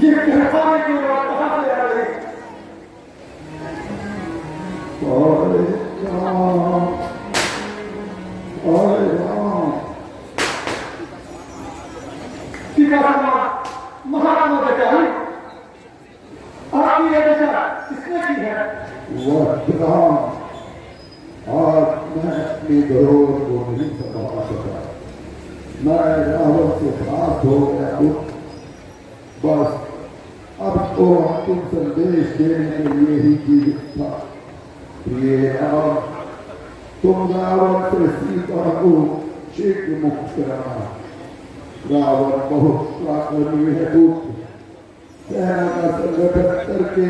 ये कहने की बात कहाँ से आ रही? ओए राम, ओए राम। सीतारामा महात्मा बचाई। आपकी ये दशा किसने की है? वह राम, आज मैं अपनी धरोहर को नहीं संभाल सका। मैं रावण से हाथ धो गया हूँ। बस अब तो अंतिम संदेश देने के लिए ही जीवित था। प्रिय राम, तुम रावण से सीता को शीघ्र मुक्त कराना। रावण बहुत पराक्रमी है पुत्र। सेना का संगठन करके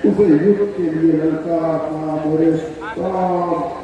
उसे युद्ध के लिए ललका अपना मेरे राम।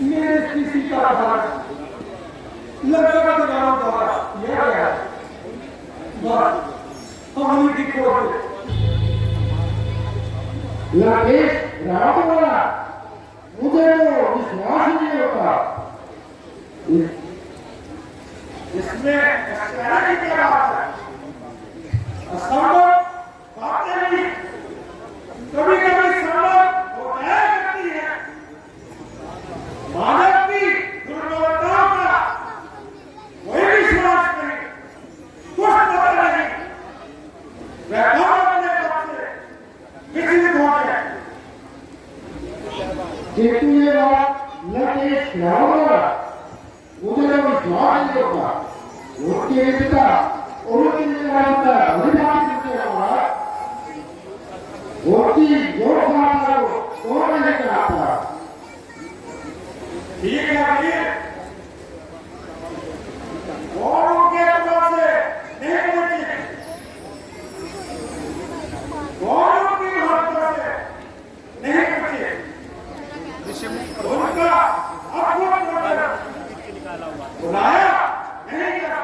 मेरे किसी का भाग लड़का के नाम द्वारा किया गया बस कहानी की खोज राकेश रावत बोला मुझे तो विश्वास ही नहीं होता इसमें क्या बात है असंभव बातें नहीं कभी कभी संभव हो जाया करती है मानव की दुर्बलताओं का कोई विश्वास नहीं कुछ पता नहीं वह अपने पद से विचलित हो गए किंतु ये बात राकेश रावत मुझे तो विश्वास नहीं होता उसके पिता उनके निराशा अधिकारी से होगा उसकी योजना को कौन नहीं कराता ठीक है और उनके तरफ से नहीं पहुंची और उनकी महत्ता से नहीं पहुंची उनका अपना बुलाया नहीं किया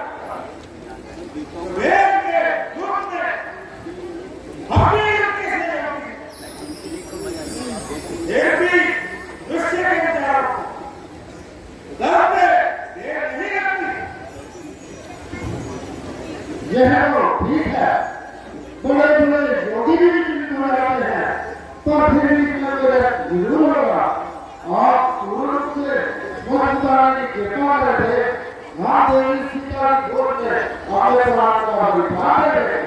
वेद के युग में अपने युग के एक भी दृश्य के विचार धर्म देर नहीं करती यह तो ठीक है बड़े बड़े योगी भी चिंतित हो जाते हैं पर फिर भी जरूर होगा आप सूरज से मुख्तारानी कृपा रहे ना देवी सीता की गोद में अपने प्राण का बिठा रहे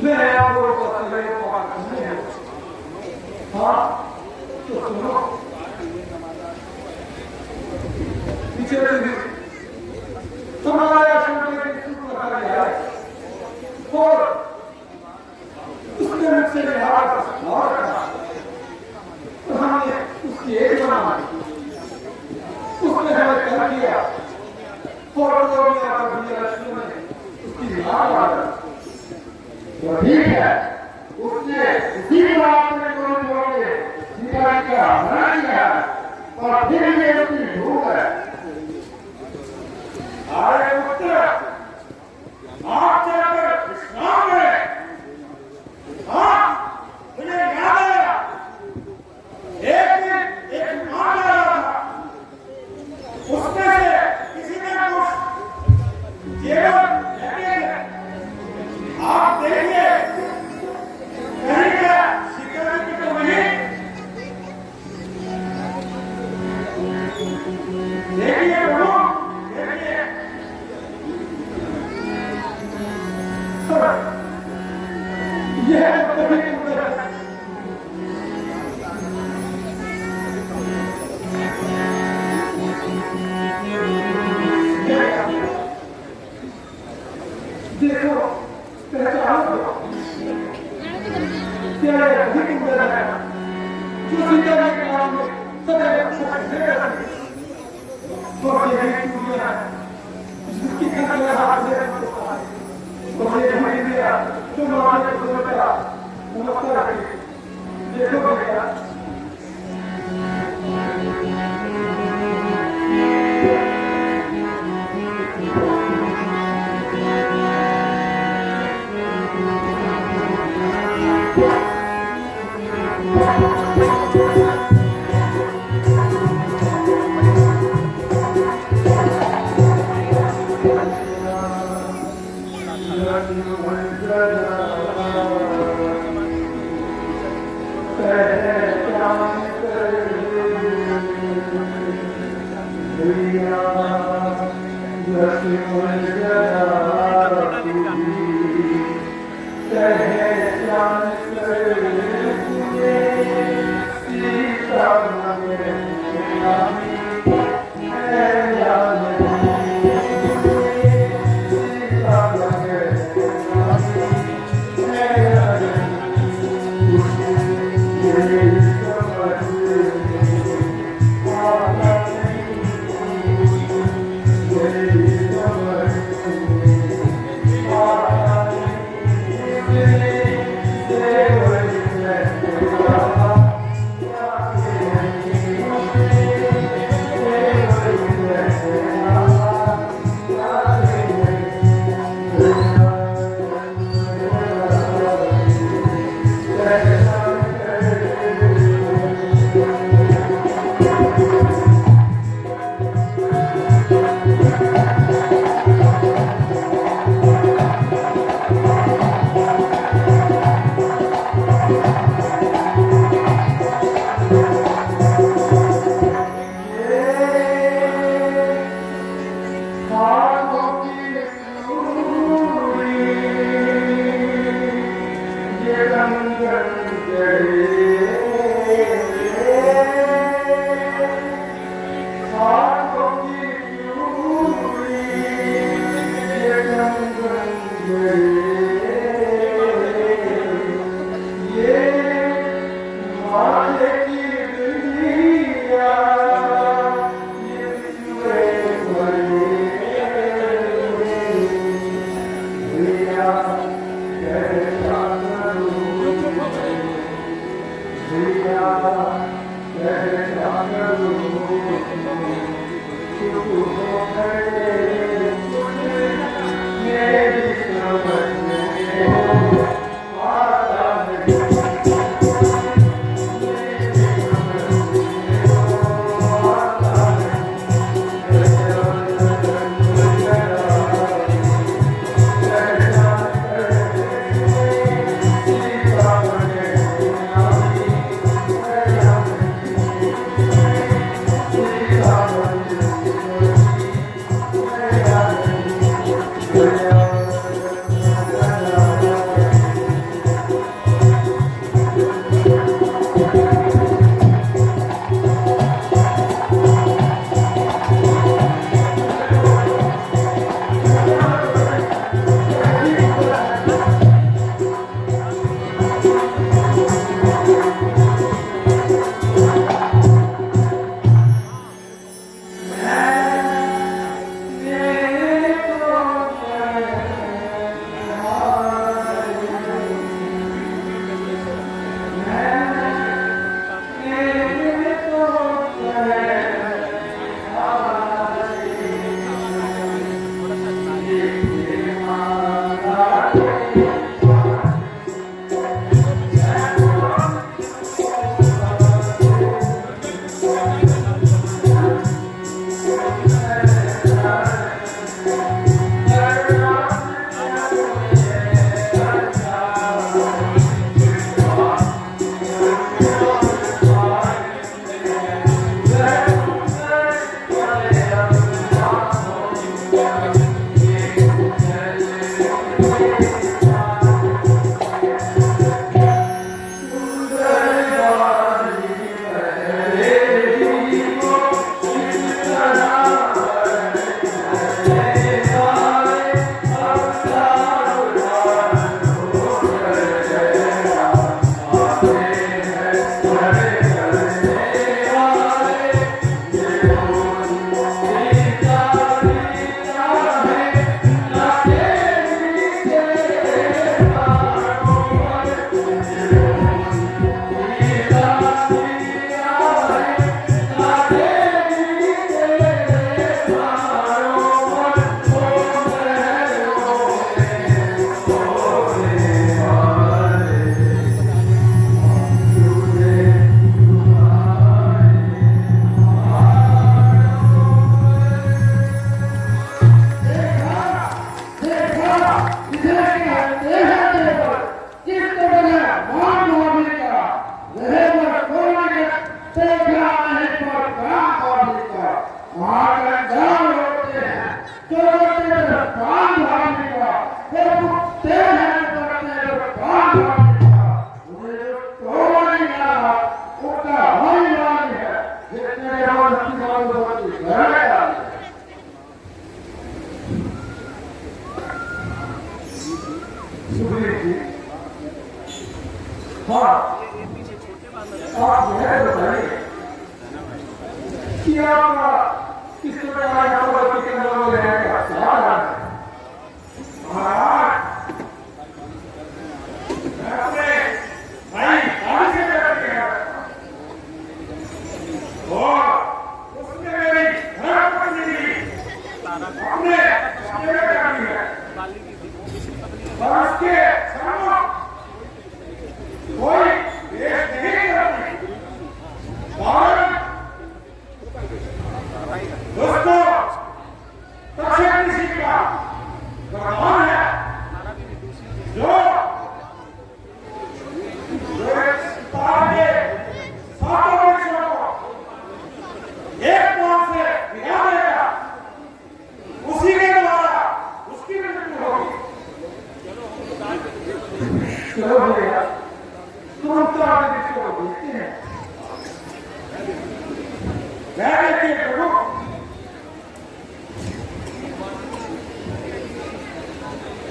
मैं आपको बताने को नहीं है हाँ तो सुनो पीछे से तुम्हारा सुनने की सुन रहा है और उसने मुझसे निहार का हमने उसकी एक बना उसने हमें कर दिया और उसकी याद आ गई तो ठीक है उसने उसी बात में कोई जोड़े सीता का हरा दिया और फिर ये उसकी भूख है अरे पुत्र आप चलकर विश्राम करें हाँ मुझे याद आया एक दिन एक मां आ रहा था उसमें से किसी ने कुछ केवल लगे थे आप देखिए कहीं क्या शिकार की तो नहीं देखिए बोलो देखिए यह कभी देखो पहचानो क्या है अधिक उम्र है जो सीता के नाम में सदैव और यही दुनिया जिसकी कथा हाथ में और ये हमारी दिया जो हमारे गुरु का नमस्कार देखो भैया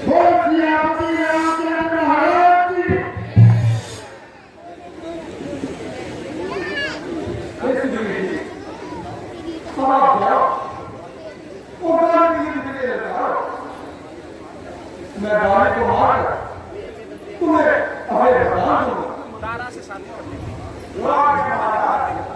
बोल दिया मार तुम्हें अभय प्रदान दूंगा। तारा से शादी करनी लौट के महाराज है।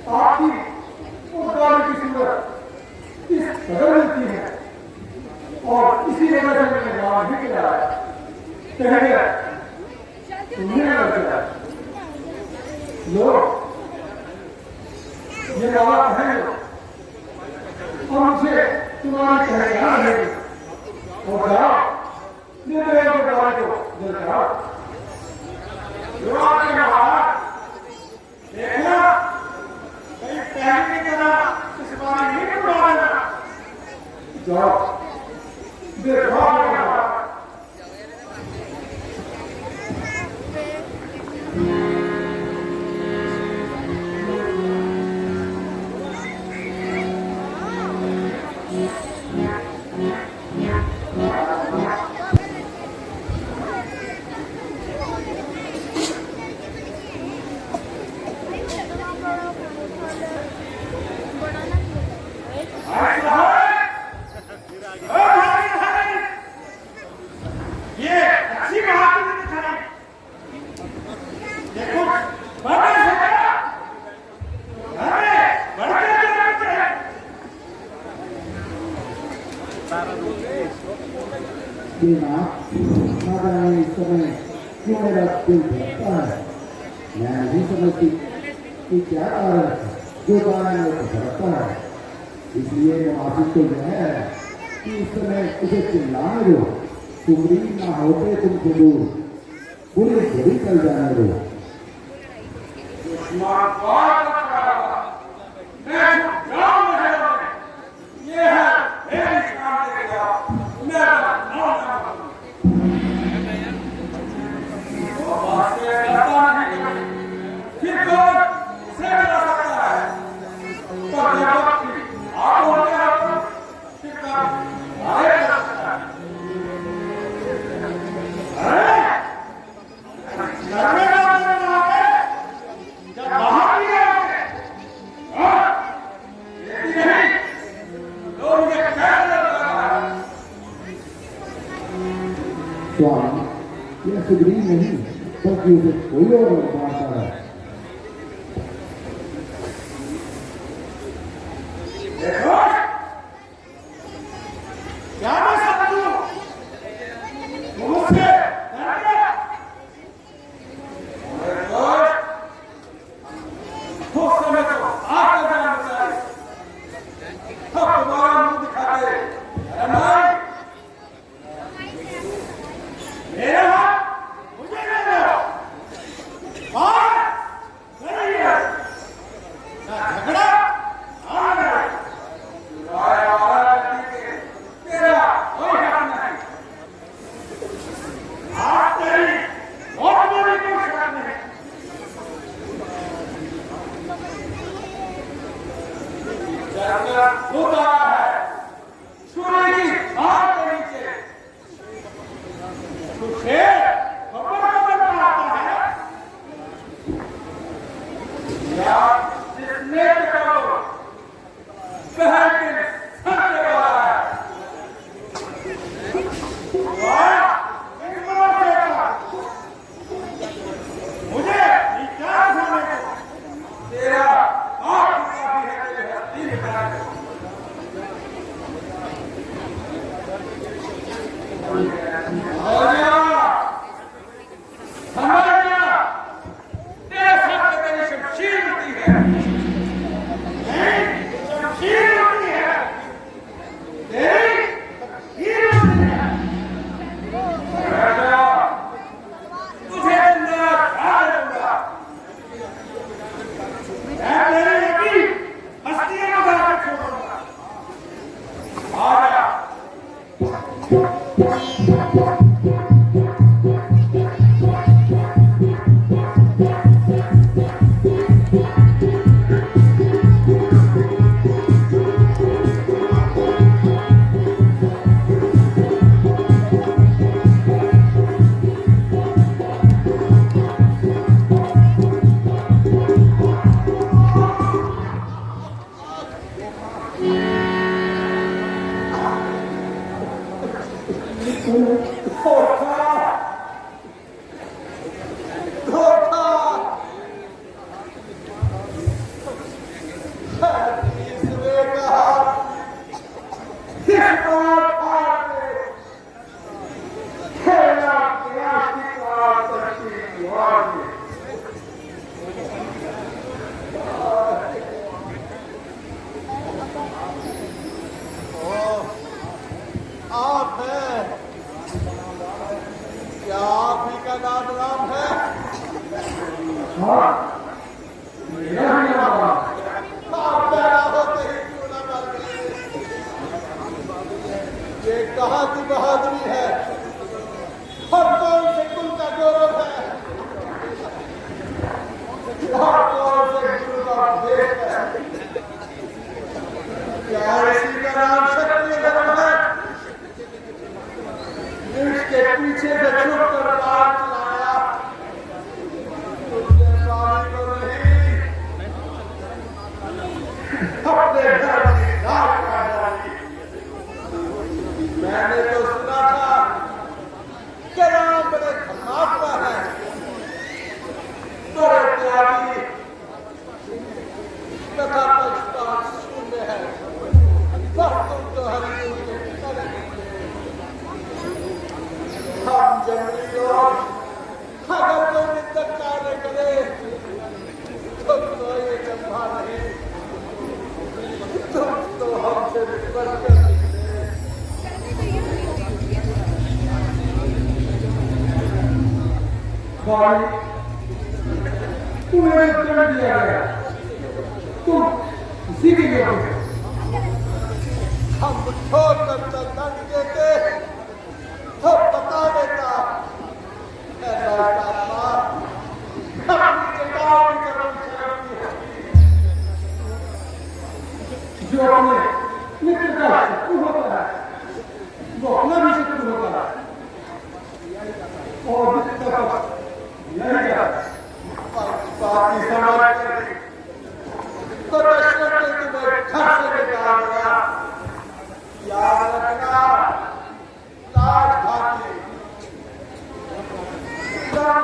आपकी पुरस्कार की सूरत इस कदर मिलती है और इसी वजह से मैंने गाँव भी खिलाया पहले तुम्हें लगा लो ये बाबा कहेंगे और मुझे तुम्हारी पहचान है और जाओ निर्दय के बारे को जल जाओ युवा के बाहर देखना कहीं पहले की तरह इस बारे नहीं बुलाना जाओ देखो इस समय क्यों मेरा दिल धड़कता है मैं नहीं समझती कि क्या कारण है जो कारण मेरे को धड़कता है इसलिए माफी तो यह है कि इस समय तुझे चिल्लाने दो तुमरी ना होते तुमसे दूर बुरी बुरी चल जाने दो स्वामी यह सुग्रीव नहीं बल्कि उसे कोई और मारता है तेरा आप हैं क्या? आप ही का नाम राम है? हाँ मेरा भी नाम राम। आप पैदा होते ही क्यों न मर गए? ये कहाँ की बहादुरी है और कौन से कुल का गौरव है और कौन से गुरु का उपदेश है? क्या इसी का नाम क्षत्रिय धर्म है? इसके पीछे से छुप कर बात चलाया तुमने पानी को नहीं अपने घर में रात काट डाली। मैंने तो सुना था कि राम बड़े धर्मात्मा है, बड़े त्यागी तथा पक्षपात शून्य है, पर तुम तो हरि हम जंगली लोग अगर कोई निंदक कार्य करे तो ये चंपा नहीं, तुम तो हमसे निकल कर निकले। भाई तुम्हें दंड दिया गया, तुम इसी के लिए हम ठोक कर दंड देते तो बता देता जो अपने मित्र का शत्रु होता है वो अपना भी शत्रु होता है और जिसका नहीं जाता बाकी समाज कर तो दशरथ ने तुम्हें घर से निकाल दिया। याद रखना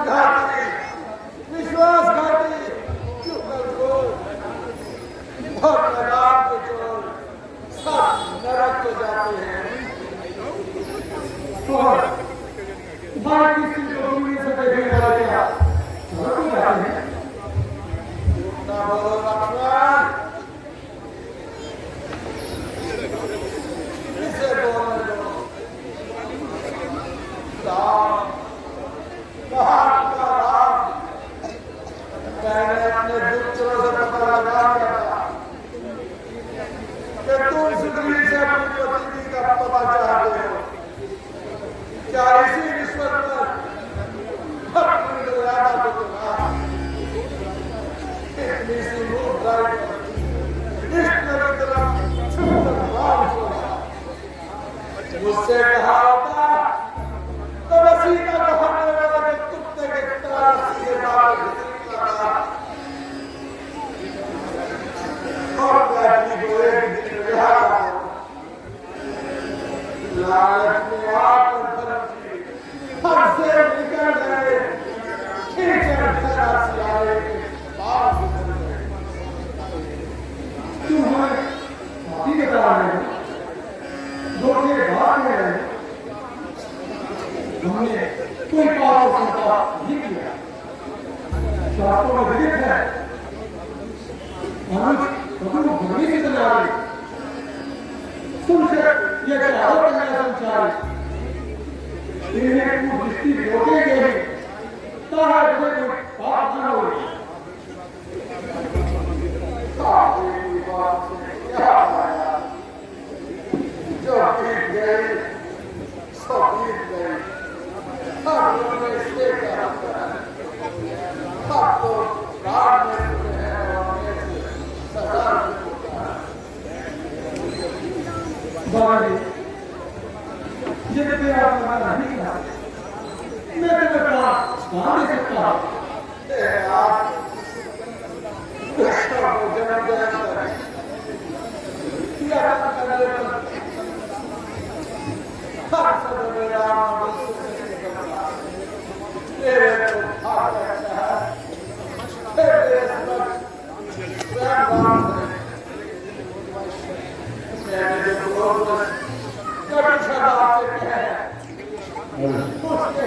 घाती विश्वासघाती चुगलखोर और मैदान के चोर सब नरक को जाते हैं। और बाकी किसी को भी से देखने वाले क्या नरक को जाते हैं। ना बोलो लक्ष्मण, इसे बोलने दो। राम महान का राम, मैंने अपने गुप्तचरों से पता लगा लिया था कि तुम सुग्रीव से अपनी पत्नी का पता चाहते हो। क्या इसी रिश्वत पर अपनी मर्यादा को चुना? इतनी सी मूर्ख इस तरह मुझसे कहा होता तो वसीता को हमने वाले कुत्ते के तरह सीधे बाहर निकला और बैठी को एक दिन रिहा कर लालच में आकर हमसे निकल गए, खींचकर जरा सियारे के पास निकल गए। तुम हमें माफी के करा रहे हो, धोखे बात में रहे हो। हमने कोई पाप और संताप नहीं किया। शास्त्रों में विदित है मनुष्य कभी भूमि से चला रही तुमसे यह चाहत है संचारी इन्हें तू दृष्टि रोकेंगे ही ताहा तुम्हें कोई पाप न हो। जो बीत गई सो तौहीद नहीं, हम लोगों ने इसलिए कहा था, हम तो प्राण में चुके हैं और हमें सदा में चुका है। बाबा जी, ये तो मेरा अपना नहीं था, मैं तो कहाँ दे सकता हूँ? आप जन्म जन्म तक किया करने पर हर समय मेरा नाम से निकलता तेरे को भाग अच्छा है तेरे समझ राम मैंने जो बोल कभी शराब से कहे उसके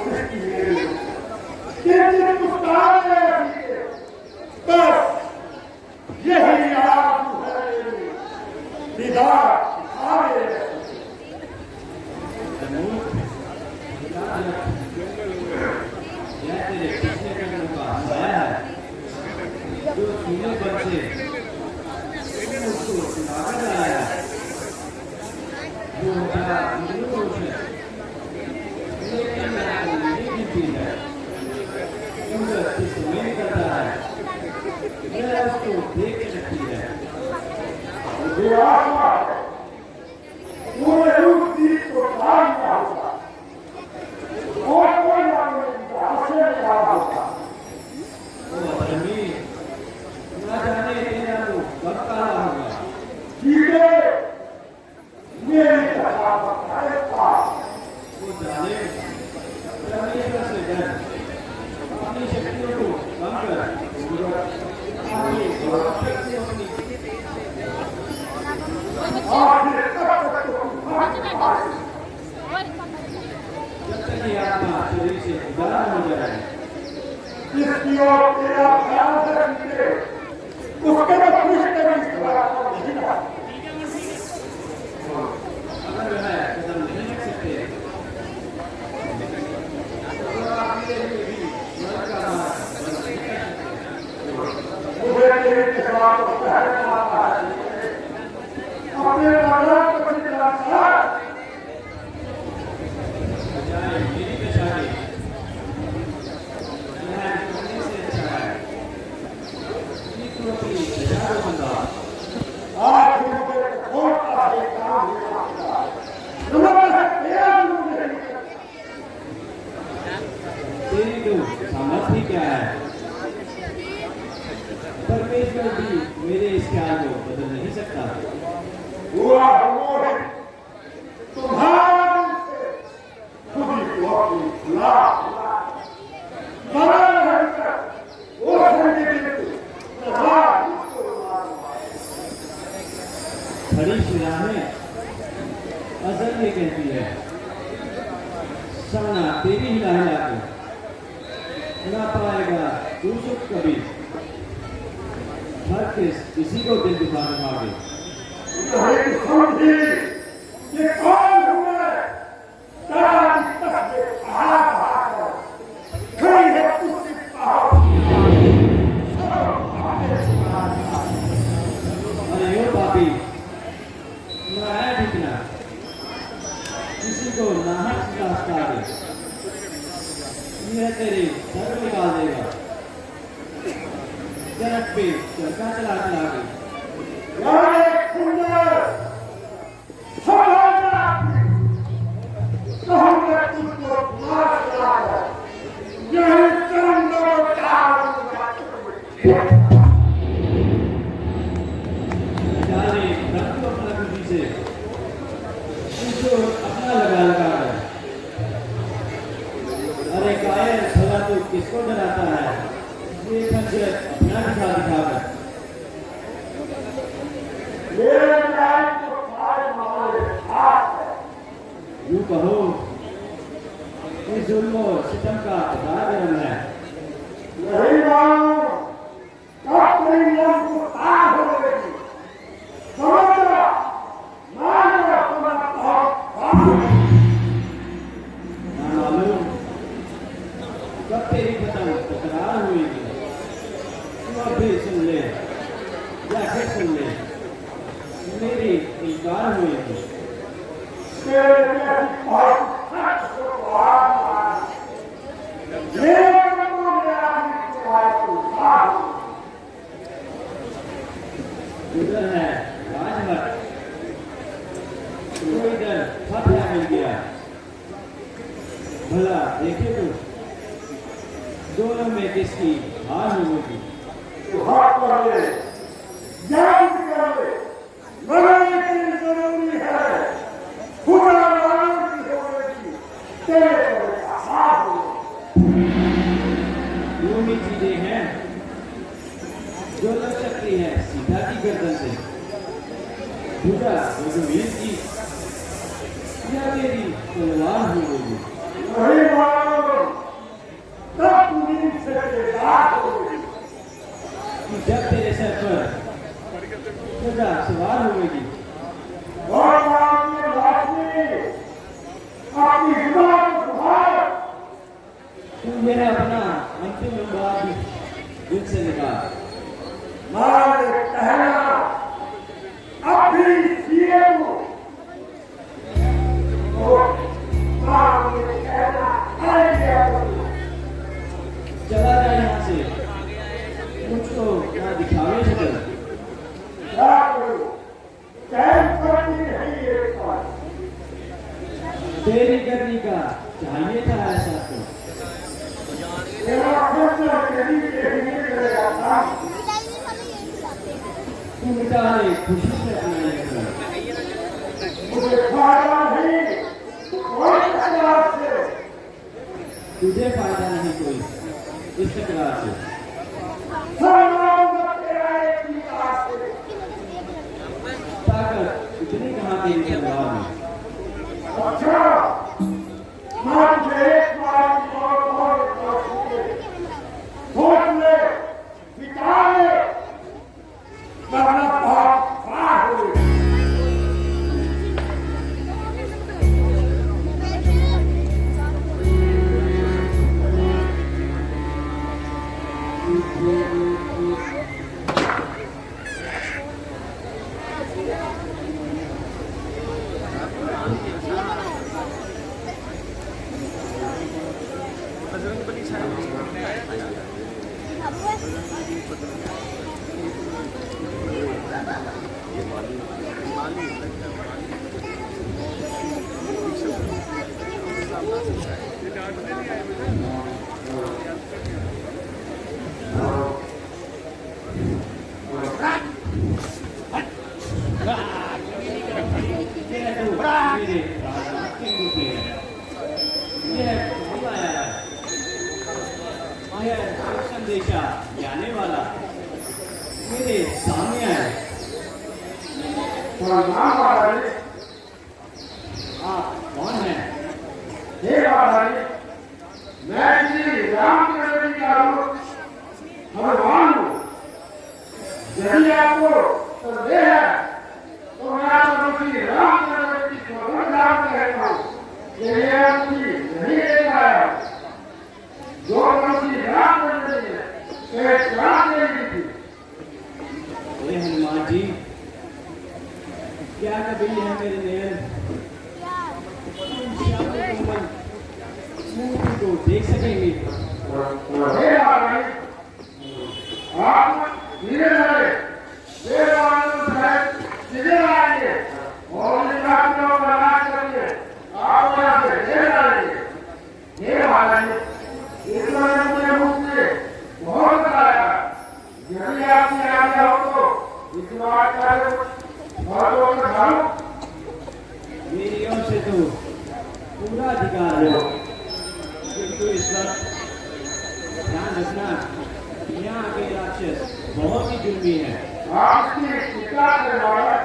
सृष्टि मेरी किंचित मुस्काने लगी। बस यही आरज़ू है मेरी, दीदार दिखावे। यह तेरे पिछले कर्मों का साया है जो तूने पर से उसको सुनाकर लाया है। जो मेरा निर्दोष है लेकिन मैंने नहीं गिनती है। उसे किसमें करता है मैं उसको देख के रखती है। जो आत्मा है वो रूप दीप को धारना होगा और कोई हासिल नहीं होगा। ओ धर्मी न जाने तेरा मुंह कब काला होगा। कीड़े मेरी कहावत है था। वो जाने परमेश्वर से डर अपनी शक्तियों को कम कर आगे से अपनी आखिर तक तो तुम्हारे पास जब तक ये आत्मा शरीर से जुदा हो जाए जिसकी ओर तेरा ध्यान रखिए उसके बाद कुछ कभी इस बात को नहीं रहा। अगर वह कदम नहीं रख सकते तो आप मेरे लिए भी मर्द का मार्ग बंद नहीं कर सकते। मुझे तेरे के सवाल को पहले मारना है। अपने मर्द को निकलना बजाय मेरी दशा के यह करने से अच्छा है कि तू अपनी दशा को बंदा। आज मुझे बहुत सारे काम है। नमस्कार तेरा मुझे तेरी तो सामर्थ्य क्या है। परमेश्वर भी मेरे इस ख्याल को बदल नहीं सकता। हुआ हमोरे तुम्हारा से खुद ही को अपनी खुला बना रहकर वो संगीत खड़ी शिराहें अजल ये कहती है साना तेरी हिला हिला के ना पाएगा तू सुख कभी। हर किसी को दिल दिखा दिखा के नहीं समझी ये कौन हुआ तारा की तस्वीर कहाँ खड़ी है तुझसे अरे यो पापी मुराया ठिकना किसी को नाहक रास्ता दे यह तेरे सर निकाल देगा। सड़क पे चरखा चला चला के जाने रख दो अपना खुशी से उसको अपना लगा लगा कर। अरे कायर भला तू किसको डराता है ये खंजर अपना दिखा दिखा कर। यूं कहो इस जुल्म और सितम का पता गरम है। ना मालूम कब तेरी खत्म तकरार हुएगी। तू अब भी सुन ले या फिर सुन ले मेरी इनकार हुएगी। उधर है राजभट कोई इधर फतह मिल गया। भला देखे तो दोनों में किसकी हार होगी। जरूरी है खुदा की होगी तेरे दो ही चीजें हैं जो लग सकती है सीधा की गर्दन से। भुजा रघुवीर की या तेरी तलवार होगी। वही मानो मेरा अपना अंतिम बात दिल से निकाल। महाराज कहना अब भी सीएम चला जाए यहाँ से, मुझको क्या दिखावे शक्ल। देरी करने का चाहिए था ऐसा तो। तू मिटा ले खुशी से अपना ये घर। तुझे फायदा नहीं कोई इस तकरार से। ताकत इतनी कहाँ तेरी तलवार में। संदेशा जाने वाला मेरे सामने आए। आप कौन है? मैं श्री रामचंद्र जी का भगवान हूँ। यदि आपको संदेह है तो मैं आपको श्री रामचंद्र जी को कहता हूँ। ये आपकी नहीं ले पाया जो श्री रामचंद्र जी ने प्राण दे दी थी। अरे हनुमान जी, क्या कभी है मेरे नयन को देख सकेंगे? आप धीरे धीरे देवानंद साहब सीधे आएंगे और निकालों बना करके आप यहाँ से ले जाएंगे। ये महाराज इतना मुझे मुझसे बहुत आया। यदि आपने आगे हो तो इस बात का और मेरी ओर से तो पूरा अधिकार है, किंतु इस वक्त ध्यान रखना, यहाँ के राक्षस बहुत ही जुर्मी है। आपकी शिकार करने वाला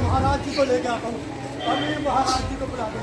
महाराज जी को लेके आता हूँ। अभी महाराज जी को बुला के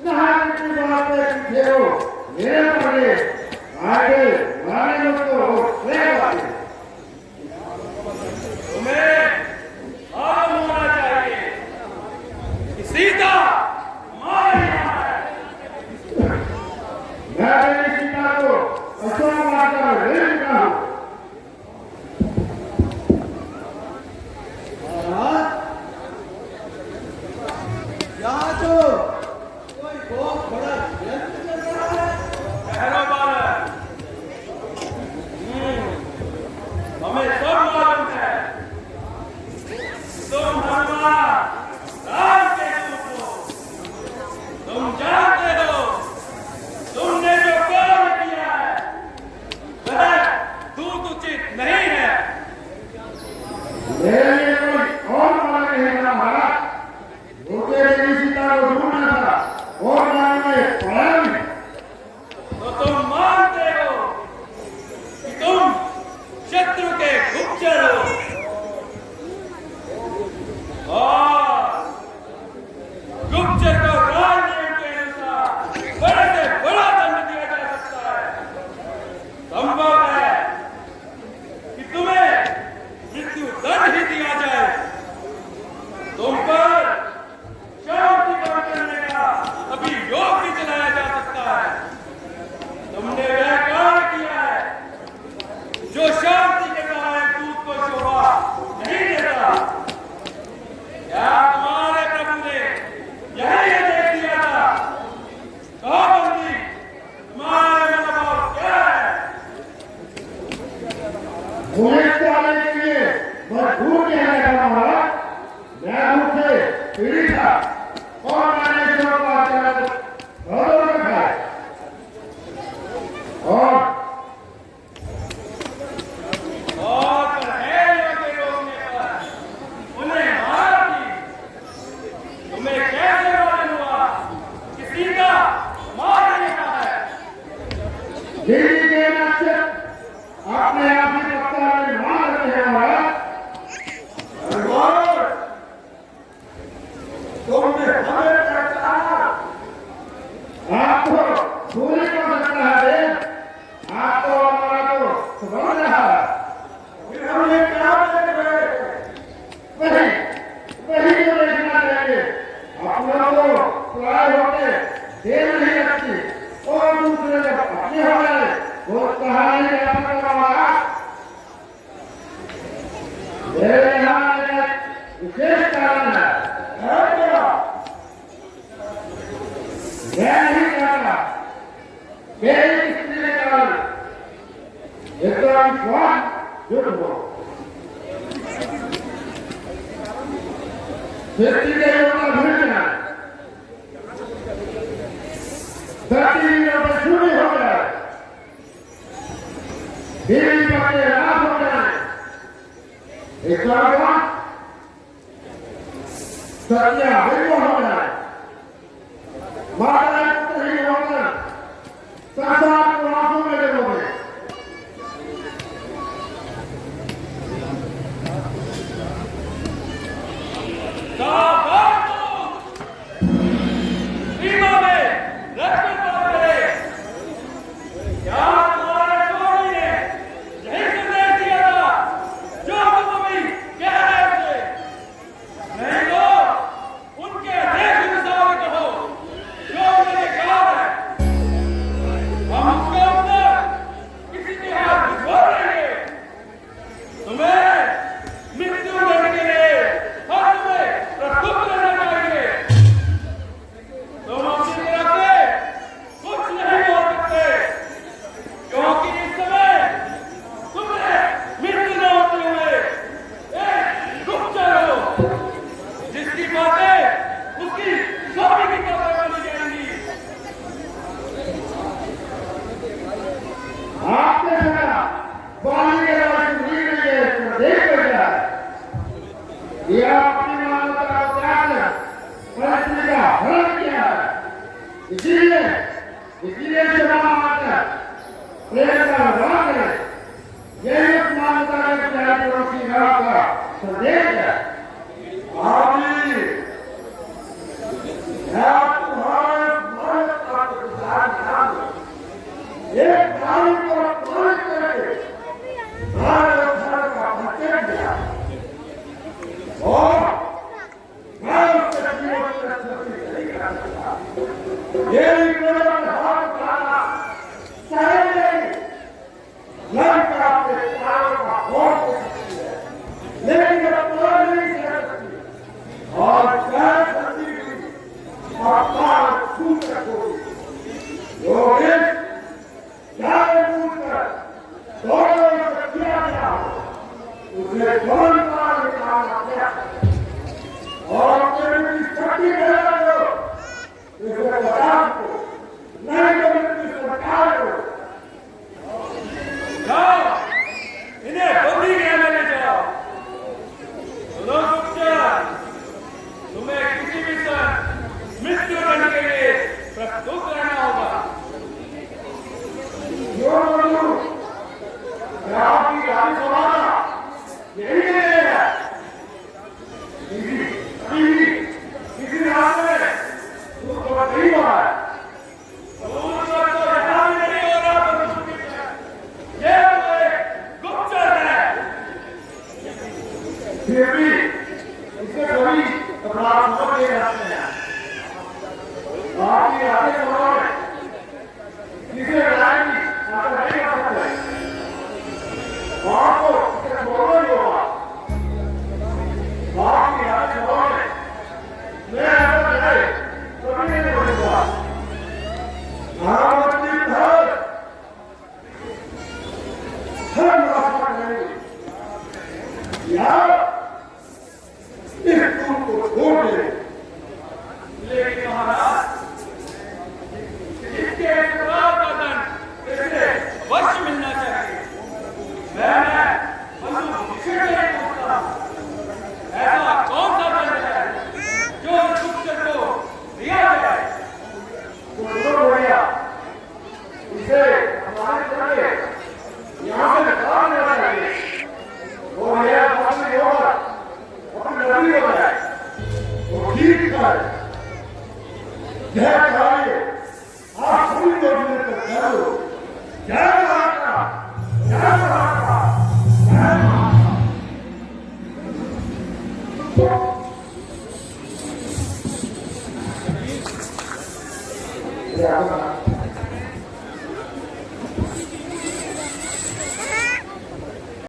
नहाने की बात है पीछे हो मेरे पड़े आगे मारे लोग तो हो तुम्हें मालूम होना चाहिए कि सीता हमारी मां है। मैं मेरी सीता को अशोक मारकर ले चुका हूँ। महाराज यहाँ तो कोई बहुत बड़ा षड्यंत्र चल रहा है। ठहरो बालक, हमें सब मालूम है। तुम हनुमान राम के दूत हो। तुम जानते हो तुमने जो काम किया है वह दूत उचित नहीं है। मेरे लिए कोई और मार्ग नहीं बना महाराज। मुझे मेरी सीता को ढूंढना था और मार्ग में पड़ा नहीं। तो तुम मानते हो कि तुम शत्रु के गुप्तचर हो और गुप्तचर को राजनीति के अनुसार बड़े से बड़ा दंड दिया जा सकता है। संभव है कि तुम्हें मृत्यु दंड ही दिया जाए। तुम पर शांति भंग करने का अभियोग भी चलाया जा सकता है। तुमने वह काम किया है जो शांति के सहायक दूत को शोभा नहीं देता। क्या तुम्हारे प्रभु ने यही देख दिया था? कहो बंदी, तुम्हारे मनोभाव क्या है? पुलिस को आने के लिए मजबूर नहीं है महाराज। मैं मुझसे पीड़ित था और मैंने जो बात किया तो रखा है और परहेलियों के रोकने पर उन्हें मार दी। तुम्हें कैसे मालूम हुआ कि सीता हमारी मां है? दिल्ली के नाचे अपने आप ही पक्का में मान रहे हैं महाराज। और तुमने हमें पहचाना। आपको पूरी को सकता है। आपको हमारा तो समझ रहा है। फिर हमने क्या देख रहे थे? वही जो देखना चाहिए। अपना तो प्राय होते देर नहीं लगती और दूसरे जब अपने हो गए वो कहानी में अपना हमारा मेरे यहाँ एक विशेष कारण है। मैं नहीं कहता मेरी स्त्री के कारण एकदम स्वाद जुट हो सृष्टि के योजना भूलना धरती में शुरू हो गया। देवी बच्चे रात हो गए। एक सत्या विश्व हो जाए। माता पुत्र ही होकर संसार को आंसू में डुबोगे। सीमा में रक्त पार करे। क्या तुम्हारे चोरी ने यही संदेश दिया था जो तुम अभी कह रहे थे? नहीं तो उनके देश अनुसार कहो जो उन्होंने कहा है। हम उसके अंदर किसी के हाथ भिजवा देंगे। तुम्हें मृत्यु दंड के लिए हर तुम्हें प्रस्तुत रहना चाहिए। तुम अपनी तरफ से कुछ नहीं बोल सकते क्योंकि इस समय तुमने मृत्यु न होते हुए एक गुप्तचर हो जिसकी बातें उसकी स्वामी की बातें मानी जाएंगी। आपने सुना पानी के बाद सुनी नहीं है देख गया। ये अपनी मानवता का त्याग परिस्थिति का हरण किया है। इसीलिए क्षमा मांगकर प्रेम का व्यवहार करें। यही उस मानवता के त्याग पड़ोसी का संदेश है। ये मेरा हाथ उठाना चाहे नहीं, लड़का आपके प्राणों का बहुत सकती है, लेकिन अब तोड़ नहीं सकती और कह सकती थी और प्राण छूट सकोगी। योगेश चाहे पूछकर दोनों से किया गया हो, उसने कौन प्राण निकालना किया और अपने शक्ति कर दो, इसे बचाव को नहीं तो मृत्यु सरकार को। जाओ, इन्हें बंदी गृह में ले जाओ। सुनो गुप्तचर, तुम्हें किसी भी समय मृत्यु दंड के लिए प्रस्तुत रहना होगा। जो लोग आपकी गाड़ी चलाना यही है, किसी रात में उसको नहीं हुआ है। दूसरा तो यहाँ भी नहीं हो रहा, ये तो एक गुप्तचर है। फिर भी इसे कभी अपराध समझ नहीं जाते हैं। आपकी आगे समाज किसे लड़ाएंगी आप नहीं कर सकते, आपको इसे छोड़ना ही होगा। आपकी आगे समाज मैं ऐसा करे कभी नहीं बोलूंगा। आप अपनी घर हर रास्ता करेंगे या इस तुम को छोड़ दे। लेकिन महाराज, इसके अपराध का दंड इसे अवश्य मिलना चाहिए। मैं बंधु किसी से नहीं पूछता, ऐसा कौन सा दंड है जो इस गुप्तचर को दिया जाए? तो सुनो भैया, इसे हमारे चलिए यहाँ से निकाल देना चाहिए। वो भैया फांसी होगा, अपनी नदी हो जाए, वो ठीक है। जय कराइए, आप सभी लोग मिलकर करो। जय माता, जय माता, जय माता।